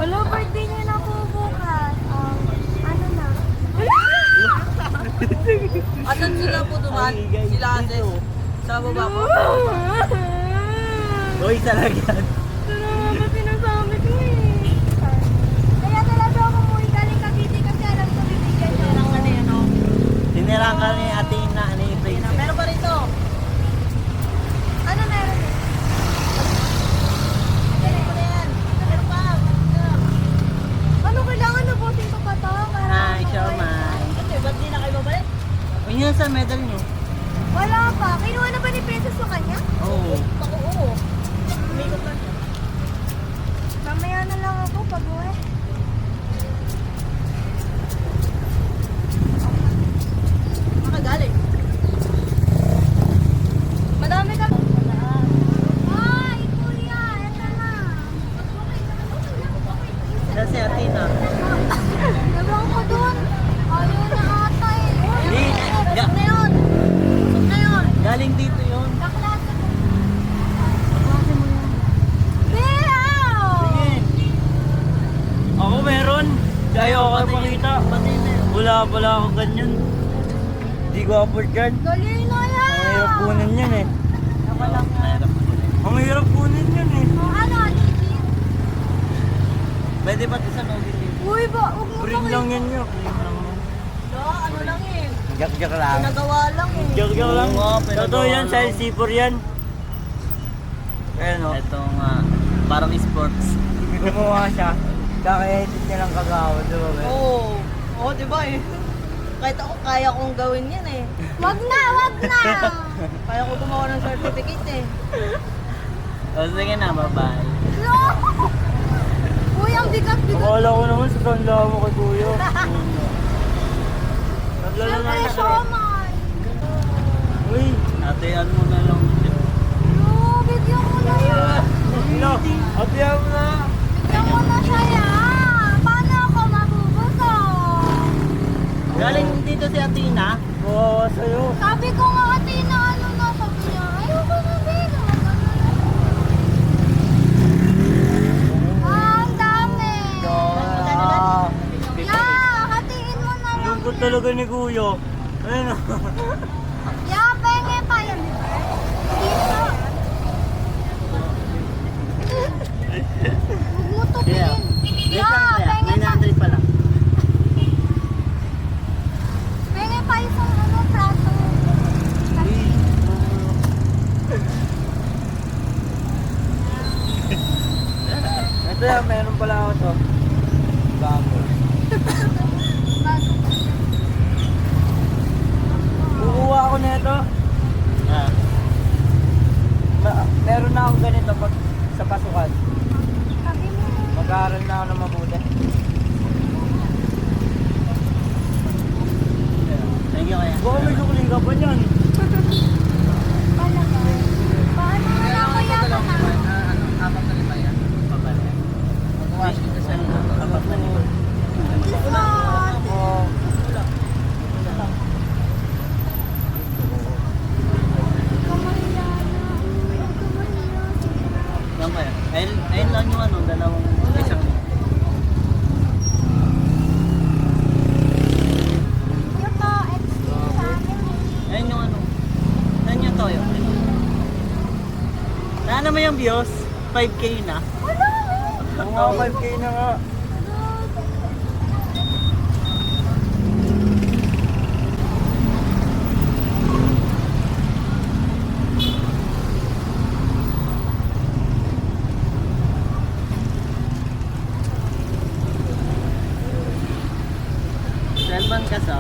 Hello, birthday niya na po bukas. Ano na? Asan sila po duman? Sila ate. Sa baba po. Uy, talaga. Talaga sinasabi ko eh. Kaya talaga ako umuwi galing Cavite kasi alam ko bibigyan niya ako. Ano yan o? Tinirang ka ni ate na ano yung face. Meron pa rito. Ano meron eh? Meron pa na yan. Meron pa. Ano kailangan nabutin ko pa to? Hi, Shomai. Ate, ba't di na kayo babalik? Yun yun sa medal nyo. Wala pa. Kinuha na ba ni Princess yung kanya? Oo. Ako, oo. Umikot lang. Mamaya na lang ako pag uwi. Makagaling. Madami ka. Ay, kuya, eto na. Saan si ate na? Ewan ko dun. Ayaw na ata eh. Hindi. Usok na yun. Usok na yun. Galing dito yun. Kaklase mo. Kaklase mo yun. Beaw! Sige. Ako meron. Kaya ako pakita. Wala ako ganyan. Hindi ko afford yan. Dali na yan. Ang hirap kunin yan eh. Ang hirap kunin yan eh. O ano, Gigi? Pwede pati sa Nobili. Uy, huwag mo Print lang yan yun. Print lang yan. Ano lang eh. Jak lang. Nagawa lang eh. Joke lang. Oo nga, pinagawa Totoo yan, lang. size C4 yan. Ayan o. Ito nga, parang sports. Gumawa siya. Kaka-edit niya lang kagawa, di ba? Ben? Oo. Oo, di ba eh. Kahit ako, kaya kong gawin yan eh. Wag na, wag na. Kaya ko gumawa ng certificate eh. O sige na, bye-bye. No! Uy, ang bigat-bigat. Akala ko naman sa tanda mo kay Kuya. Siyempre, siomay. Uy! Atean mo na lang. No, bigyan mo na yan. No! Apiyan mo na! Bigyan mo na siya yan. Paano ako mabubusog? Galing dito si Athena. Kawawa sa'yo. Sabi ko nga ate na ano na, sabi niya, ayoko na din. Ang dami. Ah, Yeah, hatiin mo na lang. lungkot talaga ni Kuya. Ayun o. Yeah, penge pa yan. Dito. Huwag mo tupin. Yeah, penge pa. 900 pa lang. Penge pa isang ano, prato. Ito yan, meron pala ako to. Bago. Kukuha ako nito. Ah, Meron na ako ganito pag sa pasukan. Sabi mo. Mag-aaral na ako ng mabuti. thank you kaya. Baka may sukuling ka pa niyan. Paano ba? Paano na lang kuya ka na? Apat na lima yan. Pabalik. Mag-wash kita sa apat na lima. Oo. Yan kaya. Ayun lang yung ano, dalawang isang. Ayun yung ano. Ayun yung toyo. Ano naman yung views? 5K na. Oo nga, 5K na nga. Cellphone ka so.